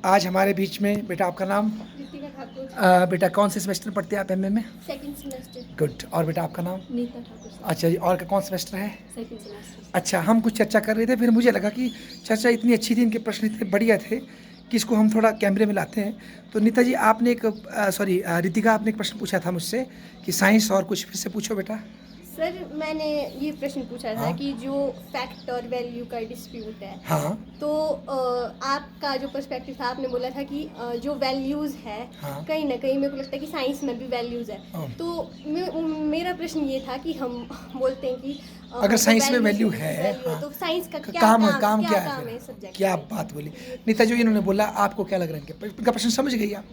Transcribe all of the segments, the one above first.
आज हमारे बीच में बेटा, आपका नाम? रितिका ठाकुर। बेटा कौन से सेमेस्टर में पढ़ते हैं आप एमए में? Second semester. गुड। और बेटा आपका नाम? नीता ठाकुर। अच्छा जी, और का कौन सेमेस्टर है? Second semester. अच्छा, हम कुछ चर्चा कर रहे थे, फिर मुझे लगा कि चर्चा इतनी अच्छी थी, इनके प्रश्न इतने बढ़िया थे कि इसको हम थोड़ा कैमरे में लाते हैं। तो नीता जी, आपने एक रितिका, आपने एक प्रश्न पूछा था मुझसे कि साइंस और कुछ, फिर से पूछो बेटा। सर मैंने ये प्रश्न पूछा था हाँ। कि जो फैक्ट और वैल्यू का डिस्प्यूट है, हाँ तो आपका जो पर्सपेक्टिव था, आपने बोला था कि जो वैल्यूज़ है, हाँ। कहीं ना कहीं मेरे को लगता है कि साइंस में भी वैल्यूज़ है। हाँ। तो मेरा प्रश्न ये था कि हम बोलते हैं कि अगर साइंस में values वैल्यू है, हाँ, तो साइंस का क्या काम काम क्या काम है? है सब्जेक्ट? क्या बात बोली नीता जी, इन्होंने बोला। आपको क्या लग रहा है, इनका प्रश्न समझ गई आप?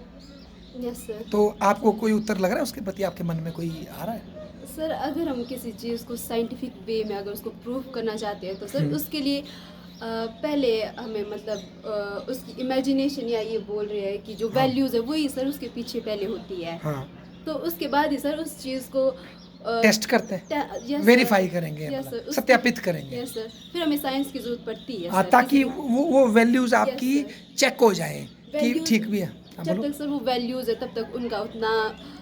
Yes sir. तो आपको कोई उत्तर लग रहा है उसके प्रति, आपके मन में कोई आ रहा है? सर अगर हम किसी चीज़ को साइंटिफिक वे में अगर उसको प्रूव करना चाहते हैं तो सर उसके लिए पहले हमें मतलब उसकी इमेजिनेशन या ये बोल रहे हैं कि जो वैल्यूज़ है वही सर उसके पीछे पहले होती है। हाँ। तो उसके बाद ही सर उस चीज़ को टेस्ट करते हैं, वेरीफाई करेंगे, मतलब सत्यापित करेंगे। यस सर, फिर हमें साइंस की जरूरत पड़ती है हाँ, सर, ताकि वो वैल्यूज आपकी चेक हो जाए कि Values- ठीक भी है। हाँ, जब बोलो। तक सर वो वैल्यूज़ है तब तक उनका उतना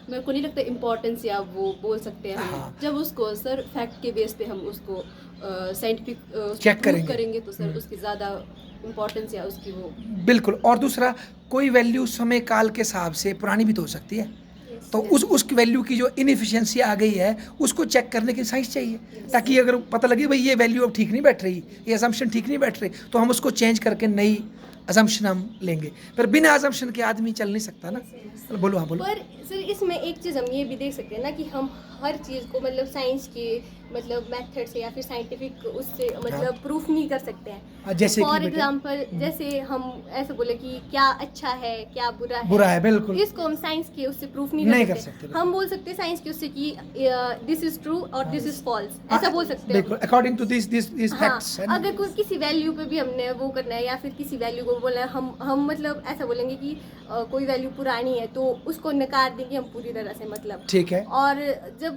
मेरे को नहीं लगता इम्पोर्टेंस या वो बोल सकते हैं हम। हाँ। जब उसको सर फैक्ट के बेस पे हम उसको साइंटिफिक Check करेंगे। तो सर उसकी ज़्यादा इम्पोर्टेंस या उसकी वो बिल्कुल। और दूसरा, कोई वैल्यू समय काल के हिसाब से पुरानी भी तो हो सकती है, तो उस वैल्यू की जो इनएफिशिएंसी आ गई है उसको चेक करने की साइंस चाहिए, ताकि अगर पता लगे भाई ये वैल्यू अब ठीक नहीं बैठ रही, ये असम्पशन ठीक नहीं बैठ रही, तो हम उसको चेंज करके नई असम्पशन हम लेंगे। पर बिना असम्पशन के आदमी चल नहीं सकता ना। बोलो। हाँ बोलो। पर सर इसमें एक चीज़ हम ये भी देख सकते हैं ना कि हम हर चीज़ को मतलब साइंस के मतलब मेथड से या फिर साइंटिफिक उससे मतलब प्रूफ नहीं कर सकते हैं। जैसे फॉर एग्जांपल, जैसे हम ऐसे बोले कि क्या अच्छा है क्या बुरा है, बिल्कुल इसको हम साइंस के उससे प्रूफ नहीं कर सकते। बिल्कुल। हम बोल सकते हैं साइंस के उससे कि दिस इज ट्रू और दिस इज फॉल्स, ऐसा बोल सकते हैं। बिल्कुल, अकॉर्डिंग टू दिस हाँ, फैक्ट्स। अगर कोई किसी वैल्यू पे भी हमने वो करना है या फिर किसी वैल्यू को बोलना है, हम मतलब ऐसा बोलेंगे कि कोई वैल्यू पुरानी है तो उसको नकार देंगे हम पूरी तरह से, मतलब ठीक है। और जब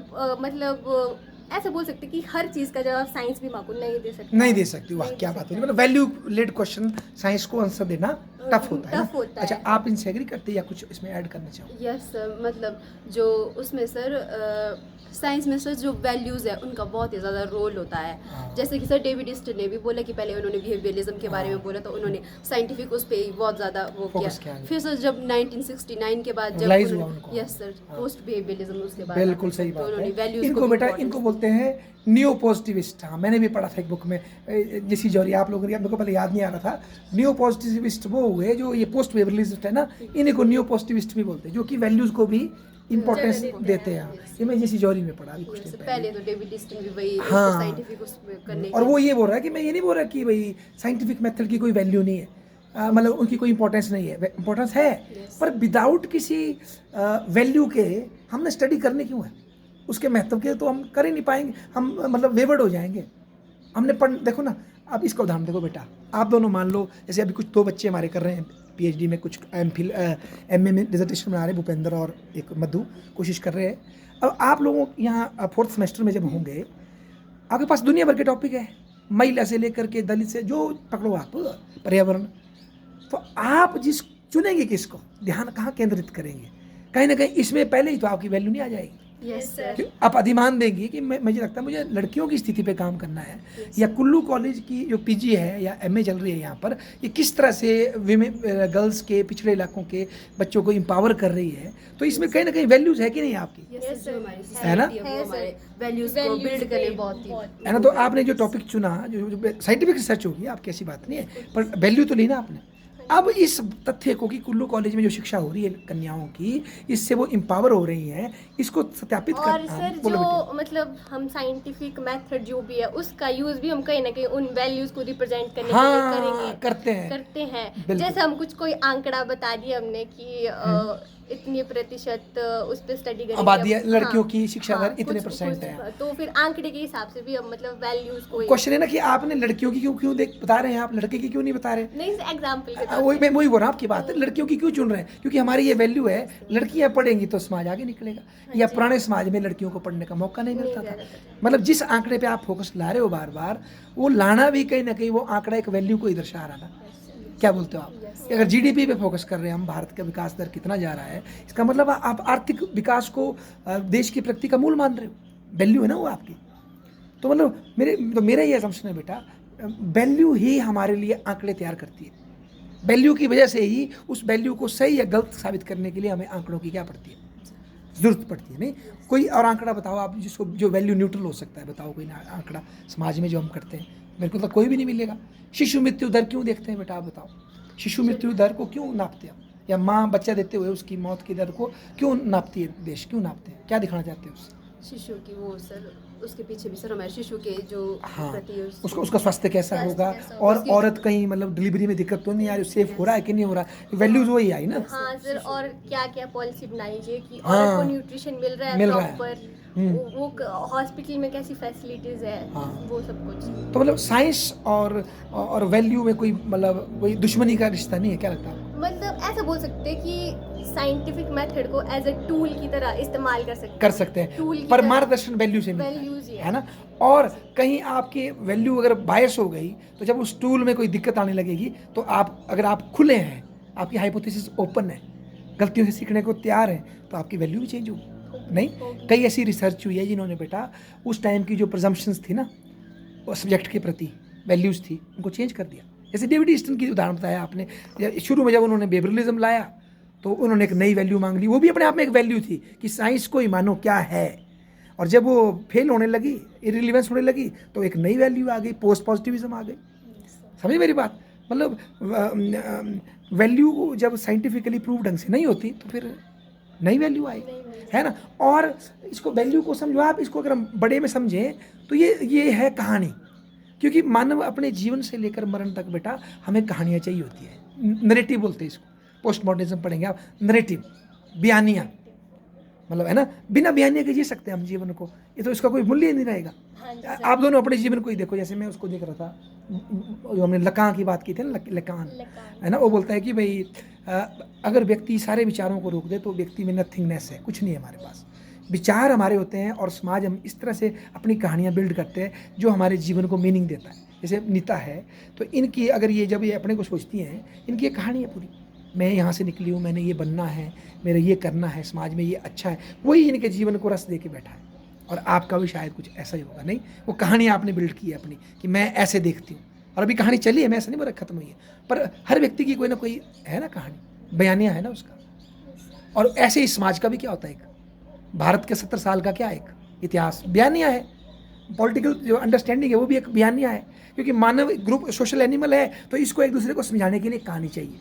मतलब ऐसे बोल सकते कि हर चीज़ का जवाब साइंस भी माकूल नहीं दे सकती। नहीं दे सकती। वाह, क्या बात है। मतलब वैल्यू लेड क्वेश्चन साइंस को आंसर देना टफ होता है टफ होता है। अच्छा, आप इनसे एग्री करते हैं या कुछ इसमें ऐड करना चाहो? यस सर, मतलब जो उसमें सर साइंस में सर जो वैल्यूज़ है उनका बहुत ही ज़्यादा रोल होता है। जैसे कि सर डेविड ईस्टन ने भी बोला कि पहले उन्होंने बिहेवियरिज्म के बारे में बोला तो उन्होंने साइंटिफिक उस पर बहुत ज़्यादा वो किया। फिर सर जब 1969 के बाद जब यस सर पोस्ट बिहेवियरिज्म उसके बाद बिल्कुल सही तो बात उन्होंने है। वैल्यूज़ इनको बेटा, इनको बोलते हैं न्यू पॉजिटिविस्ट। हाँ, मैंने भी पढ़ा था एक बुक में, जैसी जौहरी, आप लोगों ने, मेरे को पहले याद नहीं आ रहा था। न्यू पॉजिटिविस्ट वो हुए जो ये पोस्ट बिहेवियरिस्ट है ना, इन्हीं को न्यू पॉजिटिविस्ट भी बोलते हैं, जो कि वैल्यूज़ को भी इंपॉर्टेंस देते हैं। ये मैं जैसी जौहरी में पढ़ा अभी कुछ दिन पहले तो डेविड ईस्टन भी वही हाँ। साइंटिफिक उस करने और वो ये बोल रहा है कि मैं ये नहीं बोल रहा कि भाई साइंटिफिक मेथड की कोई वैल्यू नहीं है, मतलब उनकी कोई इंपॉर्टेंस नहीं है। इंपॉर्टेंस है, पर विदाउट किसी वैल्यू के हमने स्टडी करने क्यों है? उसके महत्व के तो हम कर ही नहीं पाएंगे, हम मतलब वेवर्ड हो जाएंगे। हमने पढ़, देखो ना, अब इसका उदाहरण देखो बेटा, आप दोनों मान लो, जैसे अभी कुछ 2 बच्चे हमारे कर रहे हैं पीएचडी में, कुछ एमए में डिसर्टेशन बना रहे हैं, भूपेंद्र और एक मधु कोशिश कर रहे हैं। अब आप लोगों यहाँ 4th सेमेस्टर में जब होंगे, आपके पास दुनिया भर के टॉपिक है, महिला से लेकर के दलित से, जो पकड़ो आप, पर्यावरण। तो आप जिस चुनेंगे किसको, ध्यान कहाँ केंद्रित करेंगे? कहीं ना कहीं इसमें पहले ही तो आपकी वैल्यू नहीं आ जाएगी। Yes sir. कि आप अधिमान देंगी कि मुझे लगता है मुझे लड़कियों की स्थिति पे काम करना है, या कुल्लू कॉलेज की जो पीजी है या एमए चल रही है यहाँ पर, ये किस तरह से विमेन गर्ल्स के पिछड़े इलाकों के बच्चों को एम्पावर कर रही है। तो इसमें कहीं ना कहीं वैल्यूज है कि नहीं आपकी, है ना? वैल्यूज को बिल्ड करने बहुत ही है ना? तो आपने जो टॉपिक चुना, जो साइंटिफिक रिसर्च होगी आपकी, ऐसी बात नहीं है, पर वैल्यू तो ली ना आपने। अब इस तथ्य को कि कुल्लू कॉलेज में जो शिक्षा हो रही है कन्याओं की, इससे वो एम्पावर हो रही हैं, इसको सत्यापित और करना। सर जो मतलब हम साइंटिफिक मेथड जो भी है उसका यूज भी हम कहीं ना कहीं उन वैल्यूज को रिप्रेजेंट करने के लिए करेंगे, करते हैं। जैसे हम कुछ कोई आंकड़ा बता दिया हमने कि इतनी प्रतिशत उस पर स्टडी करेंगे, आबादी लड़कियों हाँ, की शिक्षा दर हाँ, इतने कुछ परसेंट है, तो फिर आंकड़े के हिसाब से भी हम मतलब वैल्यूज को क्वेश्चन है ना कि आपने लड़कियों की क्यों बता रहे हैं, आप लड़के की क्यों नहीं बता रहे? नहीं, एग्जाम्पल के वही मैं वही बोल रहा हूँ आपकी बात है, लड़कियों की क्यों चुन रहे हैं? क्योंकि हमारी ये वैल्यू है, लड़कियां पढ़ेंगी तो समाज आगे निकलेगा, या पुराने समाज में लड़कियों को पढ़ने का मौका नहीं मिलता था। मतलब जिस आंकड़े पे आप फोकस ला रहे हो बार बार, वो लाना भी कहीं ना कहीं वो आंकड़ा एक वैल्यू को ही दर्शा रहा ना। क्या बोलते हो आप? कि अगर जीडीपी पे फोकस कर रहे हैं हम, भारत का विकास दर कितना जा रहा है, इसका मतलब आप आर्थिक विकास को देश की प्रगति का मूल मान रहे हो, वैल्यू है ना वो आपकी। तो मतलब मेरा ये असम्पशन है बेटा, वैल्यू ही हमारे लिए आंकड़े तैयार करती है। वैल्यू की वजह से ही उस वैल्यू को सही या गलत साबित करने के लिए हमें आंकड़ों की क्या पड़ती है, जरूरत पड़ती है। नहीं कोई और आंकड़ा बताओ आप जिसको जो वैल्यू न्यूट्रल हो सकता है, बताओ कोई आंकड़ा समाज में जो हम करते हैं। मेरे को तो कोई भी नहीं मिलेगा। शिशु मृत्यु दर क्यों देखते हैं बेटा, आप बताओ, शिशु मृत्यु दर को क्यों नापते हैं? या माँ बच्चा देते हुए उसकी मौत की दर को क्यों नापती है देश, क्यों नापते हैं, क्या दिखाना चाहते हैं उससे? शिशु की वो सर, उसके पीछे भी सर हमारे शिशु के जो हाँ, प्रति उसका स्वास्थ्य कैसा होगा, कैसा और औरत कहीं मतलब डिलीवरी में दिक्कत तो नहीं आ रही, सेफ हो रहा है कि नहीं हो रहा, वैल्यूज वही आई ना। हाँ सर, और क्या क्या पॉलिसी बनाई है कि हाँ, औरत को न्यूट्रिशन मिल रहा मिल है रहा है। प्रॉपर, वो हॉस्पिटल में कैसी फैसिलिटीज है, हाँ। वो सब कुछ। तो मतलब साइंस और वैल्यू में कोई मतलब कोई दुश्मनी का रिश्ता नहीं है, क्या लगता है? मतलब ऐसा बोल सकते हैं कि साइंटिफिक मेथड को एज अ टूल की तरह इस्तेमाल कर सकते हैं, हैं, की पर तरह। मार्गदर्शन वैल्यू से मिलता वैल्यूज ही है ना। और कहीं आपकी वैल्यू अगर बायस हो गई तो जब उस टूल में कोई दिक्कत आने लगेगी तो अगर आप खुले हैं, आपकी हाइपोथेसिस ओपन है, गलतियों से सीखने को तैयार है, तो आपकी वैल्यू भी चेंज होगी। नहीं, कई ऐसी रिसर्च हुई है जिन्होंने बेटा उस टाइम की जो प्रजम्पशंस थी ना वो सब्जेक्ट के प्रति वैल्यूज़ थी, उनको चेंज कर दिया। जैसे डेविड ईस्टन की उदाहरण बताया आपने, शुरू में जब उन्होंने बेवरलिज्म लाया तो उन्होंने एक नई वैल्यू मांग ली, वो भी अपने आप में एक वैल्यू थी कि साइंस को ही मानो क्या है। और जब वो फेल होने लगी, इरिलीवेंस होने लगी, तो एक नई वैल्यू आ गई, पोस्ट पॉजिटिविज्म आ गई। समझ मेरी बात? मतलब वैल्यू जब साइंटिफिकली प्रूव ढंग से नहीं होती तो फिर नई वैल्यू आई, है ना। और इसको वैल्यू को समझो आप, इसको अगर हम बड़े में समझें तो ये है कहानी, क्योंकि मानव अपने जीवन से लेकर मरण तक बेटा हमें कहानियाँ चाहिए होती है। नरेटिव बोलते हैं इसको, पोस्ट मॉडर्निज्म पढ़ेंगे आप, नरेटिव, बयानियाँ, मतलब है ना, बिना बयानिया के जी सकते हैं हम जीवन को, ये तो इसका कोई मूल्य ही नहीं रहेगा। आप दोनों अपने जीवन को ही देखो, जैसे मैं उसको देख रहा था, जो हमने लकान की बात की थी ना, लकान है ना, वो बोलता है कि भाई अगर व्यक्ति सारे विचारों को रोक दे तो व्यक्ति में नथिंगनेस है, कुछ नहीं है हमारे पास, विचार हमारे होते हैं और समाज हम इस तरह से अपनी कहानियाँ बिल्ड करते हैं जो हमारे जीवन को मीनिंग देता है। जैसे नीता है तो इनकी अगर ये जब ये अपने को सोचती हैं, इनकी एक कहानी है पूरी, मैं यहाँ से निकली हूँ, मैंने ये बनना है, मेरा ये करना है, समाज में ये अच्छा है, वही इनके जीवन को रस दे के बैठा है। और आपका भी शायद कुछ ऐसा ही होगा। नहीं, वो कहानी आपने बिल्ड की है अपनी कि मैं ऐसे देखती हूँ, और अभी कहानी चली है, मैं ऐसा नहीं बोल रहा खत्म हुई है, पर हर व्यक्ति की कोई ना कोई है ना कहानी, बयानिया है ना उसका। और ऐसे ही समाज का भी क्या होता है, एक भारत के 70 साल का क्या एक इतिहास बयानिया है, पॉलिटिकल जो अंडरस्टैंडिंग है वो भी एक बयानिया है, क्योंकि मानव ग्रुप सोशल एनिमल है, तो इसको एक दूसरे को समझाने के लिए कहानी चाहिए,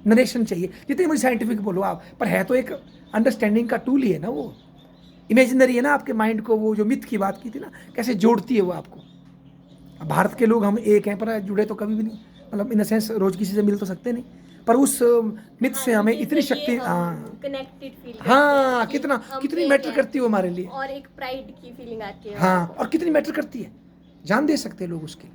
नरेशन चाहिए, जितनी मुझे साइंटिफिक बोलो आप, पर है तो एक अंडरस्टैंडिंग का टूल ही है ना, वो इमेजिनरी है ना, आपके माइंड को वो जो मिथ की बात की थी ना, कैसे जोड़ती है वो आपको। अब भारत के लोग हम एक हैं पर जुड़े तो कभी भी नहीं, मतलब इन द सेंस रोज किसी से मिल तो सकते नहीं, पर उस मिथ से हमें इतनी शक्ति, हाँ कनेक्टेड फील, हाँ, कितनी मैटर करती है वो हमारे लिए, और एक प्राइड की फीलिंग आती है। हाँ, और कितनी मैटर करती है, जान दे सकते हैं लोग उसके।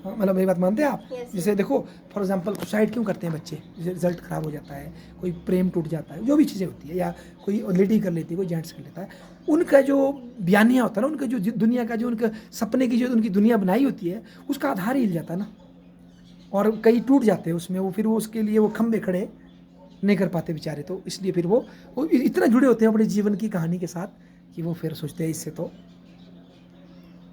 हाँ, मतलब मेरी बात मानते हैं आप? जैसे देखो फॉर एग्जांपल सुसाइड क्यों करते हैं बच्चे, जैसे रिजल्ट खराब हो जाता है, कोई प्रेम टूट जाता है, जो भी चीज़ें होती है, या कोई लेडी कर लेती है, कोई जेंट्स कर लेता है, उनका जो बयानिया होता है ना, उनका जो दुनिया का जो उनके सपने की जो उनकी दुनिया बनाई होती है, उसका आधार ही हिल जाता है ना, और कई टूट जाते हैं उसमें, वो फिर वो उसके लिए वो खंभे खड़े नहीं कर पाते बेचारे, तो इसलिए फिर वो इतना जुड़े होते हैं अपने जीवन की कहानी के साथ कि वो फिर सोचते हैं इससे तो,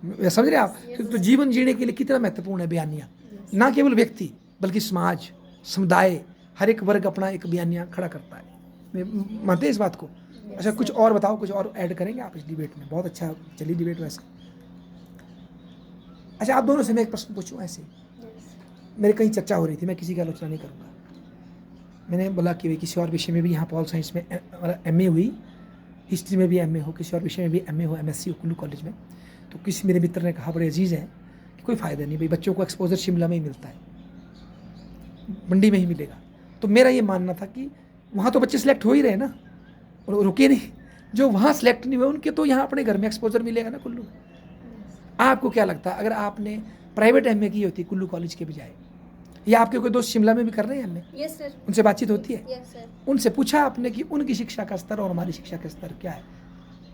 समझ रहे आप? तो जीवन जीने के लिए कितना महत्वपूर्ण है बयानिया, ना केवल व्यक्ति बल्कि समाज, समुदाय, हर एक वर्ग अपना एक बयानिया खड़ा करता है। मानते हैं इस बात को? अच्छा, कुछ और बताओ, कुछ और ऐड करेंगे आप इस डिबेट में? बहुत अच्छा चली डिबेट वैसे। अच्छा, आप दोनों से मैं एक प्रश्न पूछूं ऐसे, मेरे कहीं चर्चा हो रही थी, मैं किसी की आलोचना नहीं करूँगा, मैंने बोला कि किसी और विषय में भी यहाँ पॉल साइंस में MA हुई, हिस्ट्री में भी MA हो, किसी और विषय में भी MA हो, MSc हो कुल्लू कॉलेज में, तो किसी मेरे मित्र ने कहा, बड़े अजीज़ हैं, कि कोई फ़ायदा नहीं भाई, बच्चों को एक्सपोजर शिमला में ही मिलता है, मंडी में ही मिलेगा। तो मेरा ये मानना था कि वहाँ तो बच्चे सिलेक्ट हो ही रहे ना, और रुके नहीं, जो वहाँ सिलेक्ट नहीं हुए उनके तो यहाँ अपने घर में एक्सपोजर मिलेगा ना कुल्लू। आपको क्या लगता है, अगर आपने प्राइवेट MA की होती कुल्लू कॉलेज के बजाय, या आपके कोई दोस्त शिमला में भी कर रहे हैं MA? Yes sir. उनसे बातचीत होती है? Yes sir. उनसे पूछा आपने कि उनकी शिक्षा का स्तर और हमारी शिक्षा का स्तर क्या है?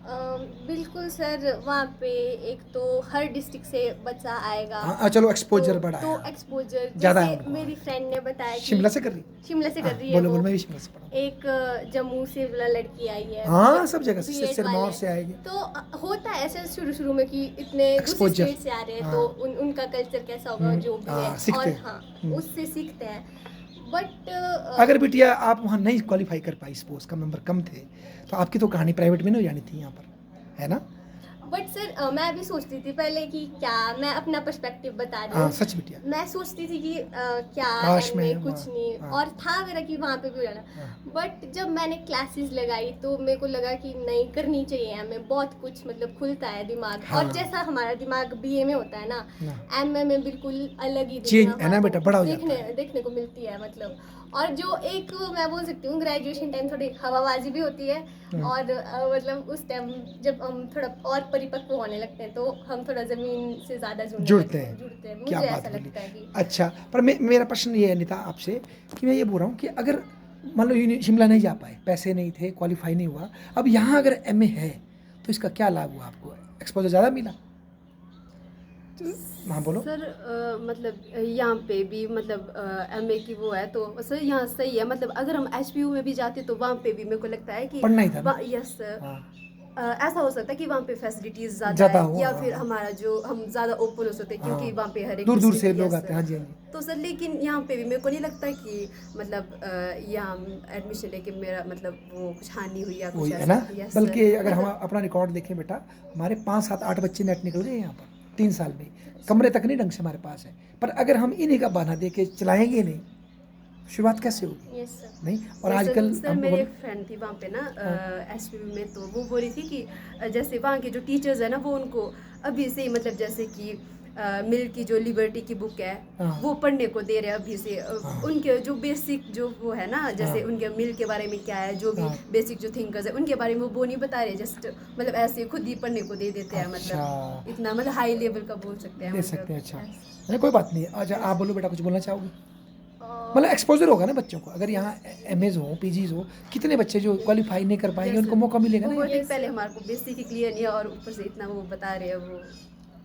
बिल्कुल सर, वहाँ पे एक तो हर डिस्ट्रिक्ट से बच्चा आएगा। हाँ चलो एक्सपोजर बढ़ा तो है, एक्सपोजर ज़्यादा है जैसे उनको। मेरी फ्रेंड ने बताया कि शिमला से कर रही? शिमला से कर हाँ, रही है बोलो वो। बोलो, मैं भी शिमला से पढ़ा हूँ। एक जम्मू से वाला लड़की आई है। हाँ सब जगह से, बीएड सिरमौर वाले। से आएगी। तो होता है ऐसे शुरू में कि इतने दूसरे Exposure, स्टेट से आ रहे हैं, हाँ। तो उनका कल्चर कैसा होगा जो भी है, सीखते और हैं। हाँ उससे सीखते हैं। बट अगर बिटिया आप वहाँ नहीं क्वालिफाई कर पाई, सपोज कम नंबर कम थे, तो आपकी तो कहानी प्राइवेट में नहीं हो जानी थी यहाँ पर, है ना? बट सर मैं भी सोचती थी पहले कि क्या, मैं अपना पर्सपेक्टिव बता रही हाँ हूँ। सच बिटिया। मैं सोचती थी कि क्या काश एमए मैं कुछ वहाँ- नहीं, हाँ। और था मेरा कि वहाँ पे भी हो जाना। हाँ। बट जब मैंने क्लासेस लगाई तो मेरे को लगा कि नहीं, करनी चाहिए एमए। बहुत कुछ मतलब खुलता है दिमाग। हाँ। और जैसा हमारा दिमाग बीए में होता है ना, हाँ। एमए में बिल्कुल अलग ही चेंज दुनिया है ना हमको बेटा, बड़ा हो जाता है। देखने को मिलती है मतलब। और जो एक मैं बोल सकती हूँ, ग्रेजुएशन टाइम थोड़ी हवाबाजी भी होती है। हाँ। और मतलब उस टाइम जब हम थोड़ा और परिपक्व होने लगते हैं, तो हम थोड़ा जमीन से ज़्यादा जुड़ते हैं। मुझे क्या बात ऐसा बोली। लगता है कि अच्छा, पर मेरा प्रश्न ये है अनिता आपसे, कि मैं ये बोल रहा हूँ कि अगर मान लो शिमला नहीं जा पाए, पैसे नहीं थे, क्वालिफाई नहीं हुआ, अब यहाँ अगर एमए है तो इसका क्या लाभ हुआ आपको? एक्सपोजर ज़्यादा मिला? हाँ बोलो। सर मतलब यहाँ पे भी मतलब एमए की वो है, तो सर यहाँ सही है। मतलब अगर हम एचपीयू में भी जाते तो वहाँ पे भी मेरे को लगता है कि पढ़ना ही था ना? Yes sir. हाँ। ऐसा हो सकता है कि वहाँ पे फैसिलिटीज ज़्यादा ज़्यादा है, हो, या हाँ, फिर हाँ। हमारा जो हम ज़्यादा ओपन हो सकते हैं, क्योंकि हाँ। वहाँ पे हर एक दूर दूर से district- लोग yes, आते हैं, हाँ जी हाँ जी। तो सर लेकिन यहाँ पे भी मेरे को नहीं लगता कि मतलब यहाँ एडमिशन लेके मेरा मतलब वो कुछ हानि हुई या वही कुछ है ना, ऐसा। Yes, sir. बल्कि अगर हम मतलब- अपना रिकॉर्ड देखें बेटा, हमारे 5 7 8 बच्चे नेट निकल गए यहाँ पर 3 साल में, कमरे तक नहीं ढंग से हमारे पास है। पर अगर हम इन्हीं का बहाना दे के चलाएंगे नहीं, शुरुआत कैसे होगी? Yes sir. नहीं। और सर आजकल सर मेरी एक फ्रेंड थी वहाँ पे ना एसपीयू में, तो वो बोल रही थी कि जैसे वहाँ के जो टीचर्स है ना, वो उनको अभी से ही मतलब जैसे कि मिल की जो लिबर्टी की बुक है हाँ। वो पढ़ने को दे रहे हैं अभी से। हाँ। उनके जो बेसिक जो वो है ना, जैसे हाँ। उनके मिल के बारे में क्या है, जो भी हाँ। बेसिक जो थिंकर्स है उनके बारे में वो नहीं बता रहे, जस्ट मतलब ऐसे खुद ही पढ़ने को दे देते हैं। अच्छा। मतलब इतना मतलब हाई लेवल का बोल सकते हैं दे मतलब। सकते हैं। अच्छा, Yes. नहीं कोई बात नहीं। अच्छा आप बोलो बेटा, कुछ बोलना चाहोगे? मतलब एक्सपोजर होगा ना बच्चों को, अगर यहाँ एमएज हो, पीजीज हो, कितने बच्चे जो क्वालिफाई नहीं कर पाएंगे, Yes, उनको sir. मौका मिलेगा वो ना। बोलते हैं पहले हमारे को बेसिक ही क्लियर नहीं है और ऊपर से इतना वो बता रहे हैं वो।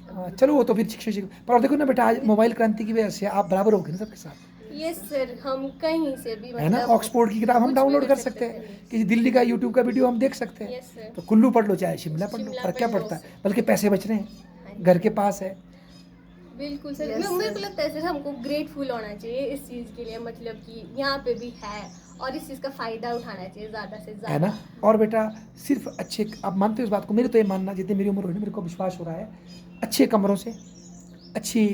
हाँ, चलो वो तो फिर शिक्षक, पर देखो ना बेटा, आज मोबाइल क्रांति की वजह से आप बराबर हो गए ना सबके साथ, यस सर, हम कहीं से भी है ना? मतलब ऑक्सफोर्ड की किताब हम कुछ भी डाउनलोड कर सकते सकते हैं, कि दिल्ली का यूट्यूब का वीडियो हम देख सकते हैं। Yes sir. तो कुल्लू पढ़ लो चाहे शिमला पढ़ लो, शिमला फर्क क्या पढ़ लो। पड़ता है? बल्कि पैसे बच रहे हैं, घर के पास है। बिल्कुल सर। Yes, मेरे sir. को लगता है सर, हमको ग्रेटफुल होना चाहिए इस चीज़ के लिए, मतलब कि यहाँ पे भी है और इस चीज़ का फ़ायदा उठाना चाहिए ज़्यादा से है ज़्यादा। ना? और बेटा सिर्फ अच्छे, आप मानते हो इस बात को? मेरे तो ये मानना, जितनी मेरी उम्र हो रही है मेरे को विश्वास हो रहा है, अच्छे कमरों से, अच्छी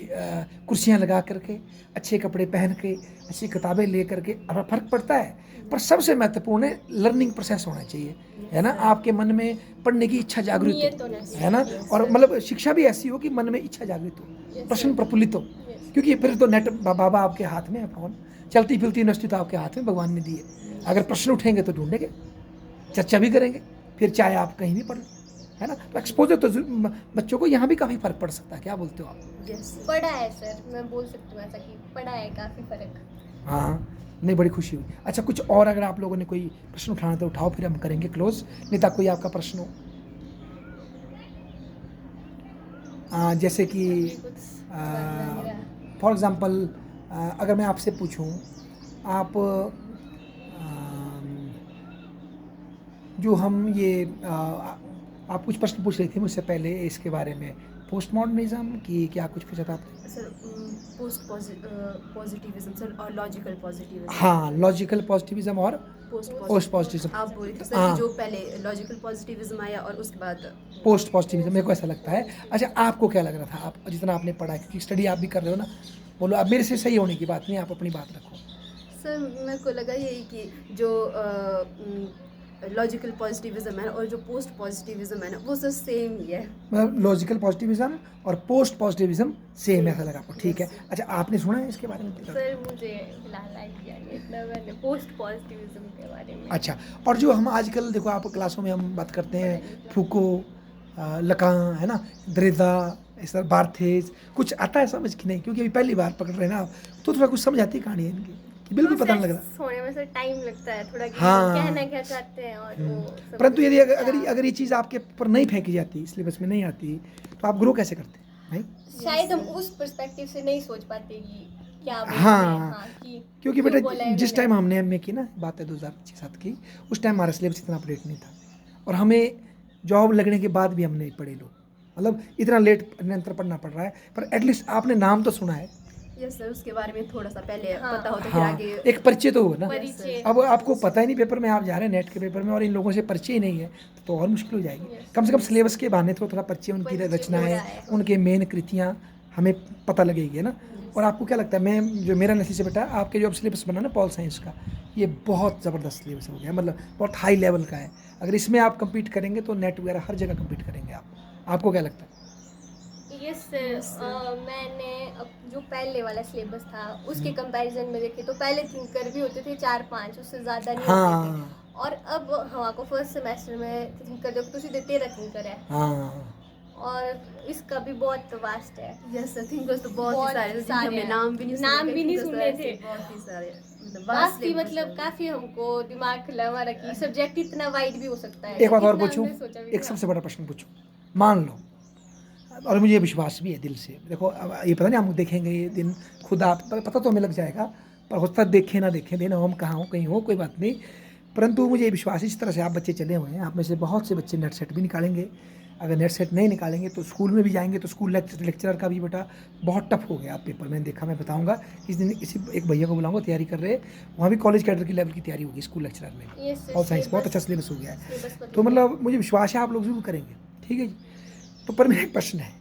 कुर्सियाँ लगा करके, अच्छे कपड़े पहन के, अच्छी किताबें ले करके फ़र्क पड़ता है। पर सबसे महत्वपूर्ण है लर्निंग प्रोसेस होना चाहिए, है ना? आपके मन में पढ़ने की इच्छा जागृत नियत हो, होना चाहिए। है ना? Yes, और sir. मतलब शिक्षा भी ऐसी हो कि मन में इच्छा जागृत हो, Yes, प्रश्न sir. प्रफुल्लित हो। Yes. क्योंकि फिर तो नेट बाबा आपके हाथ में है, फ़ोन चलती फिरती यूनिवर्सिटी तो आपके हाथ में भगवान ने दी है। अगर प्रश्न उठेंगे तो ढूंढेंगे, चर्चा भी करेंगे, फिर चाहे आप कहीं भी पढ़ लो, है ना? तो एक्सपोजर तो बच्चों को यहाँ भी काफ़ी फ़र्क पड़ सकता है। क्या बोलते हो आप? Yes. पढ़ा है सर, मैं बोल सकती हूँ ऐसा कि पढ़ा है काफ़ी फ़र्क। हाँ, नहीं बड़ी खुशी हुई। अच्छा, कुछ और अगर आप लोगों ने कोई प्रश्न उठाना तो उठाओ, फिर हम करेंगे क्लोज। नीता, कोई आपका प्रश्न हो? जैसे कि फॉर एग्ज़ाम्पल अगर मैं आपसे पूछूं, आप जो हम ये आप कुछ प्रश्न पूछ रही थी मुझसे पहले इसके बारे में, पोस्ट मॉडर्निज्म की क्या कुछ पूछा था आपने? सर पोस्ट पॉजिटिविज्म सर, और लॉजिकल पॉजिटिविज्म। हाँ, लॉजिकल पॉजिटिविज्म और पोस्ट पॉजिटिविज्म। आप बोल रहे थे सर हाँ। कि जो पहले लॉजिकल पॉजिटिविज्म आया और उसके बाद पोस्ट पॉजिटिविज्म, मेरे को ऐसा लगता है। अच्छा, आपको क्या लग रहा था, आप जितना आपने पढ़ा है, क्योंकि स्टडी आप भी कर रहे हो ना, बोलो। अब मेरे से सही होने की बात नहीं, आप अपनी बात रखो। सर मेरे को लगा यही कि जो लॉजिकल पॉजिटिविज्म है और जो पोस्ट पॉजिटिविज्म है ना, वो सर सेम ही है। मतलब लॉजिकल पॉजिटिविज्म और पोस्ट पॉजिटिविज्म सेम, ऐसा लगा आपको? ठीक है। अच्छा, आपने सुना है इसके बारे में? सर मुझे फिलहाल आइडिया नहीं इतना, मैंने पोस्ट पॉजिटिविज्म के बारे में। अच्छा, और जो हम आजकल देखो, आप क्लासों में हम बात करते हैं फूको, लकां, है ना, द्रेजा, इस तरह बार्थेज, कुछ आता है समझ कि नहीं? क्योंकि अभी पहली बार पकड़ रहे हैं ना आप, तो थोड़ा कुछ समझ आती है कहानी है इनकी? कि बिल्कुल पता नहीं लग रहा। Process होने में सर टाइम लगता है थोड़ा कि हाँ। कहना क्या चाहते हैं और वो सब परंतु कुछ यदि होता है। अगर ये चीज़ आपके ऊपर नहीं फेंकी जाती, सिलेबस में नहीं आती, तो आप ग्रो कैसे करते? नहीं, शायद हम उस पर्सपेक्टिव से नहीं सोच पाते कि क्या बोल रहे हैं, हाँ, हाँ कि क्योंकि क्यों बेटा बोला है जिस इन्होंने। टाइम हमने एमए की ना बात है 2006-7 की, उस टाइम हमारा सिलेबस इतना अपडेट नहीं था और हमें जॉब लगने के बाद भी हम नहीं पढ़े लोग, मतलब इतना लेट निरंतर पढ़ना पड़ रहा है, पर एटलीस्ट आपने नाम तो सुना है। यस सर, उसके बारे में थोड़ा सा पहले हाँ। पता हो तो फिर हाँ, आगे एक परिचय तो हो ना। परिचय। अब आपको पता ही नहीं पेपर में आप जा रहे हैं नेट के पेपर में और इन लोगों से परिचय ही नहीं है तो और मुश्किल हो जाएगी। Yes. कम से कम सिलेबस के बहाने थोड़ा परिचय, उनकी परिचय हो रचनाएं, रहा है। उनके मेन कृतियाँ हमें पता लगेगी, है ना। और आपको क्या लगता है, मैं जो मेरा नतीजे बेटा आपके जो अब सिलेबस बना ना पॉल साइंस का, ये बहुत ज़बरदस्त सिलेबस हो गया, मतलब बहुत हाई लेवल का है। अगर इसमें आप कम्पीट करेंगे तो नेट वगैरह हर जगह कम्पीट करेंगे आप। आपको क्या लगता है? यस सर, मैंने अब जो पहले वाला सिलेबस था उसके कंपैरिजन में देखे तो पहले थिंकर भी होते थे 4-5, उससे ज़्यादा नहीं होते थे। हाँ और अब हमारे को फर्स्ट सेमेस्टर में थिंकर देखो तो सीधे 13 थिंकर है हाँ, और इसका भी बहुत वास्ट है। यस सर, थिंकर्स तो बहुत बहुत ही सारे जिनके सारे हमने हैं। नाम भी नहीं सुने नाम थे, भी नहीं thinkers तो सुने ऐसे थे। बहुत ही सारे, मतलब vast काफी syllabus मतलब है। काफी हमको दिमाग खुला हमारा कि सब्जेक्ट इतना वाइड भी हो सकता है। एक बात और इतना पूछूं, हमने सोचा भी एक नहीं। सबसे बड़ा प्रश्न पूछूं। मान लो, और मुझे विश्वास भी है दिल से, देखो अब ये पता नहीं हम देखेंगे ये दिन, खुद आप पता तो हमें लग जाएगा, पर होता देखें ना देखें दिन हम कहाँ हो कहीं हो कोई बात नहीं, परंतु मुझे विश्वास है, इस तरह से आप बच्चे चले हुए हैं, आप में से बहुत से बच्चे नेट सेट भी निकालेंगे। अगर नेट सेट नहीं निकालेंगे तो स्कूल में भी जाएंगे तो स्कूल लेक्चरर का भी बेटा बहुत टफ हो गया आप पेपर। मैंने देखा, मैं बताऊंगा किस दिन, किसी एक भैया को बुलाऊंगा तैयारी कर रहे, वहाँ भी कॉलेज कैडर की लेवल की तैयारी होगी स्कूल लेक्चरर में। Yes, sir, और साइंस बहुत syllabus- अच्छा सिलेबस हो गया है, syllabus बदल तो गया। मतलब मुझे विश्वास है आप लोग जरूर करेंगे, ठीक है जी। तो पर मेरा एक प्रश्न है,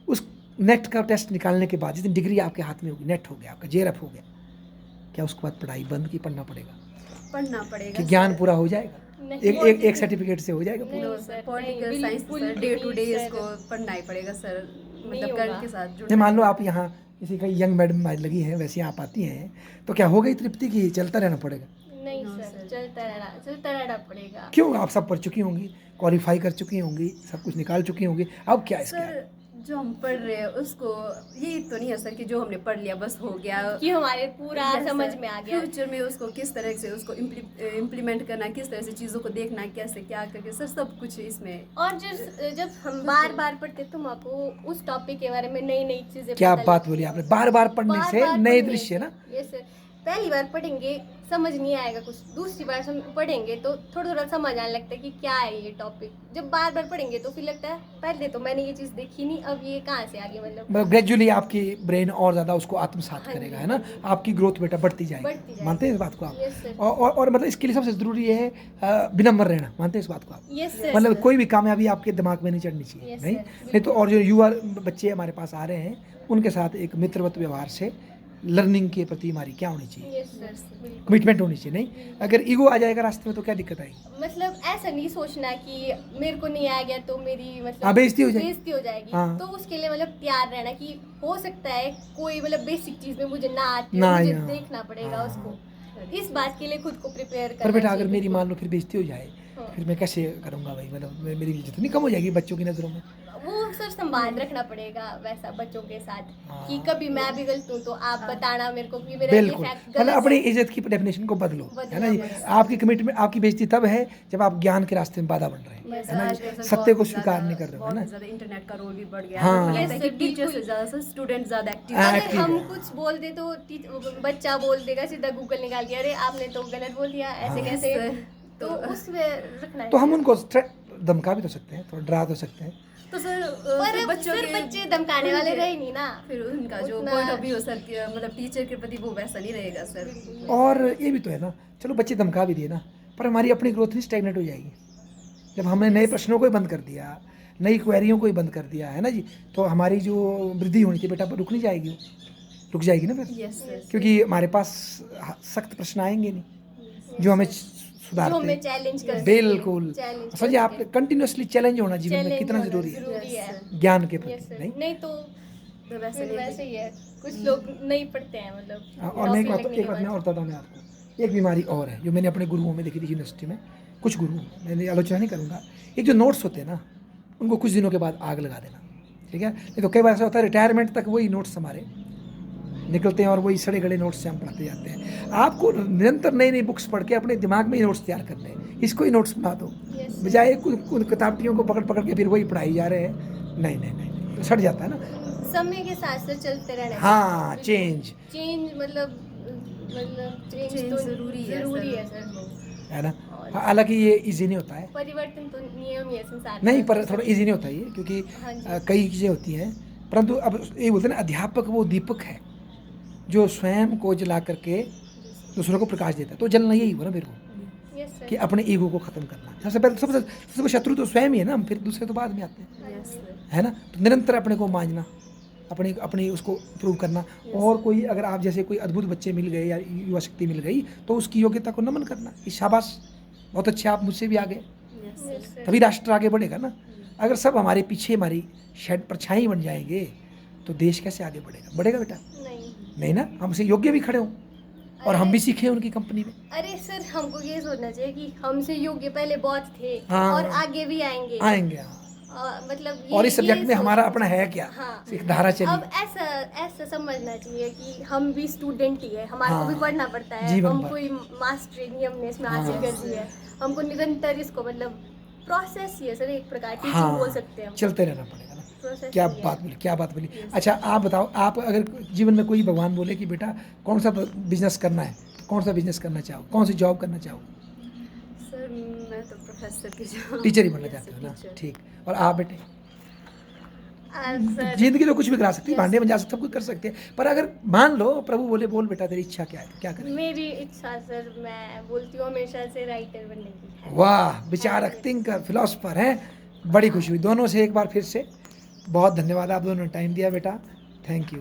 उस नेट का टेस्ट निकालने के बाद जिस दिन डिग्री आपके हाथ में होगी, नेट हो गया आपका, जेआरएफ हो गया, क्या उसके बाद पढ़ाई बंद की पढ़ना पड़ेगा पढ़ना पढ़ेगा कि ज्ञान सर। पूरा हो जाएगा? नहीं, एक सर्टिफिकेट से हो जाएगा पूरा? नहीं सर, पॉलिटिकल नहीं, साइंस बिल्कुल सर, डे टू भी डे सर। इसको पढ़ना ही पड़ेगा सर, नहीं मतलब करंट होगा। के साथ नहीं, जुड़ना मान लो ही आप यहाँ किसी का यंग मैडम लगी हैं, वैसे आप आती हैं, तो क्या हो गई तृप्ति की चलता रहना पड़ेगा? नहीं No, सर, sir. चलता रहना पड़ेगा। क्यों? आप सब पढ़ चुकी होंगी, क्वालिफाई कर चुकी होंगी, सब कुछ निकाल चुकी होंगी, अब क्या इसका है? सर, जो हम पढ़ रहे हैं उसको ये तो नहीं है सर कि जो हमने पढ़ लिया बस हो गया, कि हमारे पूरा Yes, समझ sir. में आ गया। फ्यूचर में उसको किस तरह से उसको इम्प्लीमेंट करना, किस तरह से चीज़ों को देखना, कैसे क्या करके सर, सब कुछ इसमें। और जब हम बार बार पढ़ते तो हमको उस टॉपिक के बारे में नई नई चीजें क्या पता बात लगती बोली हैं। आपने, बार बार पढ़ने से बार-बार नए पढ़ने दृश्य से। ना। Yes, sir. पहली बार पढ़ेंगे समझ नहीं आएगा कुछ, दूसरी बार पढ़ेंगे तो थोड़ा थोड़ा समझ आने लगता है कि क्या है ये टॉपिक। जब बार बार पढ़ेंगे तो फिर लगता है पहले तो मैंने ये चीज़ देखी नहीं, अब ये कहाँ से आ गई, मतलब ग्रेजुअली आपकी ब्रेन और ज़्यादा उसको आत्मसात हाँ करेगा, जी, है ना, आपकी ग्रोथ बेटा बढ़ती बढ़ती जाएगी। जाएगी। मानते हैं इस बात को आप? Yes, sir. और मतलब इसके लिए सबसे ज़रूरी है विनम्र रहना, मानते हैं इस बात को आप? Yes, sir. मतलब कोई भी कामयाबी आपके दिमाग में नहीं चढ़नी चाहिए, Yes, नहीं sir, नहीं तो। और जो युवा बच्चे हमारे पास आ रहे हैं उनके साथ एक मित्रवत व्यवहार से लर्निंग के प्रति हमारी क्या होनी चाहिए, Yes, sir. बिल्कुल। कमिटमेंट होनी चाहिए। नहीं, अगर ईगो आ जाएगा रास्ते में तो क्या दिक्कत आएगी? मतलब ऐसा नहीं सोचना कि मेरे को नहीं आ गया तो मेरी मतलब हाँ, बेइज्जती हो जाएगी। बेइज्जती हो जाएगी। हाँ। तो उसके लिए मतलब तैयार रहना कि हो सकता है कोई मतलब बेसिक चीज में मुझे ना आती ना हो, मुझे आए, हाँ। देखना पड़ेगा हाँ। उसको। इस बात के लिए खुद को प्रिपेयर करना पर बेटा चाहिए, अगर मेरी बिल्कुल। मान लो फिर बेइज्जती हो जाए, हाँ। फिर मैं कैसे करूँगा भाई, मतलब मेरी इज्जत नहीं कम हो जाएगी बच्चों की नज़रों में? वो सर संवाद रखना पड़ेगा वैसा बच्चों के साथ हाँ। कि कभी मैं भी गलत हूँ तो आप बताना मेरे को कि मेरा ये बिल्कुल, फैक्ट मतलब गलत अपनी है। इज्जत की डेफिनेशन को बदलो, है ना जी। बदलना आपकी कमिटमेंट, आपकी बेइज्जती तब है जब आप ज्ञान के रास्ते में बाधा बन रहे हैं, Yes, है ना आजकल जी, सर सत्य बहुत को ही स्वीकार ज़्यादा- नहीं कर रहे हो, है बहुत ना। ही ज़्यादा इंटरनेट का रोल भी बढ़ गया हाँ। है, लगता है कि Yes, sir, टीचर से बिल्कुल। ज़्यादा सर स्टूडेंट ज़्यादा एक्टिव हाँ, अगर active हम है। कुछ बोल दे तो बच्चा बोल देगा सीधा गूगल निकाल के, अरे आपने तो गलत बोल दिया, ऐसे हाँ। कैसे। Yes, तो तो- उसमें रखना तो हम चाहिए। उनको धमका भी तो सकते हैं, थोड़ा डरा तो सकते हैं। तो सर पर फिर बच्चों के बच्चे धमकाने वाले रहे नहीं ना। फिर उनका जो उतना- पॉइंट ऑफ व्यू सर मतलब टीचर के प्रति वो वैसा नहीं रहेगा सर। और ये भी तो है ना, चलो बच्चे धमका भी दिए ना, पर हमारी अपनी ग्रोथ नहीं स्टैग्नेट हो जाएगी? जब हमने नए प्रश्नों को ही बंद कर दिया, नई क्वेरियों को ही बंद कर दिया, है ना जी, तो हमारी जो वृद्धि होनी थी बेटा रुक नहीं जाएगी, रुक जाएगी ना फिर, यस सर। क्योंकि हमारे पास सख्त प्रश्न आएंगे नहीं जो हमें जो सुधारते हमें हैं। चैलेंज कर बिल्कुल, चैलेंज समझिए आप कंटिन्यूसली चैलेंज होना जीवन में कितना जरूरी है, जरूरी है। ज्ञान के Yes, प्रति, sir. नहीं? नहीं तो तो वैसे फिर नहीं वैसे ही है, कुछ लोग नहीं पढ़ते हैं मतलब। और मैं एक नौकरी लगने के बात मैं बाद। और बताता हूँ आपको, एक बीमारी और है जो मैंने अपने गुरुओं में देखी थी यूनिवर्सिटी में, कुछ गुरु, मैंने आलोचना नहीं करूँगा, एक जो नोट्स होते हैं ना उनको कुछ दिनों के बाद आग लगा देना, ठीक है। नहीं तो कई बार ऐसा होता है रिटायरमेंट तक वही नोट्स हमारे निकलते हैं और वही सड़े गड़े नोट्स से हम पढ़ते जाते हैं। आपको निरंतर नई नई बुक्स पढ़ के अपने दिमाग में ही नोट्स तैयार करने हैं, इसको ही नोट्स बना दो, Yes, बजाय कुछ किताबियों को पकड़ पकड़ के फिर वही पढ़ाई जा रहे हैं। नहीं नहीं नहीं, तो सड़ जाता है ना। समय के साथ साथ चलते रहना हाँ, चेंज चेंज मतलब चेंज Change तो जरूरी है, जरूरी सर। है सर। है ना। हालांकि ये इजी नहीं होता है, परिवर्तन तो नियम ही है संसार नहीं, का। पर थोड़ा इजी नहीं होता ये, क्योंकि हाँ जी। कई चीज़ें होती हैं। परंतु अब ये बोलते हैं ना, अध्यापक वो दीपक है जो स्वयं को जला करके दूसरों को प्रकाश देता है। तो जलना यही हुआ ना मेरे को, यस सर। कि अपने ईगो को ख़त्म करना। सबसे पहले सबसे शत्रु तो स्वयं ही है ना, हम फिर दूसरे तो बाद में आते हैं, यस सर। है ना। तो निरंतर अपने को मांझना, अपनी अपनी उसको प्रूव करना। और कोई अगर आप जैसे कोई अद्भुत बच्चे मिल गए या युवा शक्ति मिल गई तो उसकी योग्यता को नमन करना कि शाबाश, बहुत अच्छे, आप मुझसे भी आगे, यस यस सर। सर। तभी राष्ट्र आगे बढ़ेगा ना। अगर सब हमारे पीछे हमारी शेड परछाई बन जाएंगे तो देश कैसे आगे बढ़ेगा? बढ़ेगा बेटा? नहीं। नहीं ना। हमसे योग्य भी खड़े हों और हम भी सीखें उनकी कंपनी में। अरे सर, हमको ये सोचना चाहिए कि हमसे योग्य पहले बहुत थे हाँ। और आगे भी आएंगे। आएंगे, हाँ। मतलब और इस सब्जेक्ट में हमारा सोचना अपना है क्या? हाँ। एक धारा अब चलिए। ऐसा ऐसा समझना चाहिए कि हम भी स्टूडेंट ही है, हमारे को हाँ। भी पढ़ना पड़ता है। जीवन हम भर। कोई मास्टरी नहीं हमने इसमें हाँ। हासिल कर दी है। हमको निरंतर इसको मतलब प्रोसेस ही है सर, एक प्रकार टीचिंग हाँ, बोल सकते हैं हम। चलते रहना पड़ेगा ना। प्रोसेस क्या ही है। बात बोली, क्या बात बोली। अच्छा आप बताओ, आप अगर जीवन में कोई भगवान बोले कि बेटा कौन सा बिजनेस करना है, तो कौन सा बिजनेस करना चाहो, कौन सी जॉब करना चाहो? सर मैं तो प्रोफेसर की जॉब, टीचर ही बनना चाहते हो ना, टीचर। ठीक। और आप बेटे? सर जिंदगी तो कुछ भी करा सकती है, भांडे बन जा सकते, सब कुछ कर सकते हैं। पर अगर मान लो प्रभु बोले बोल बेटा तेरी इच्छा क्या है, तो क्या करें? मेरी इच्छा सर, मैं बोलती हूँ हमेशा से राइटर बनने की। वाह, विचारक, थिंकर, फिलोसफर हैं। बड़ी खुशी हुई दोनों से। एक बार फिर से बहुत धन्यवाद, आप दोनों ने टाइम दिया बेटा, थैंक यू।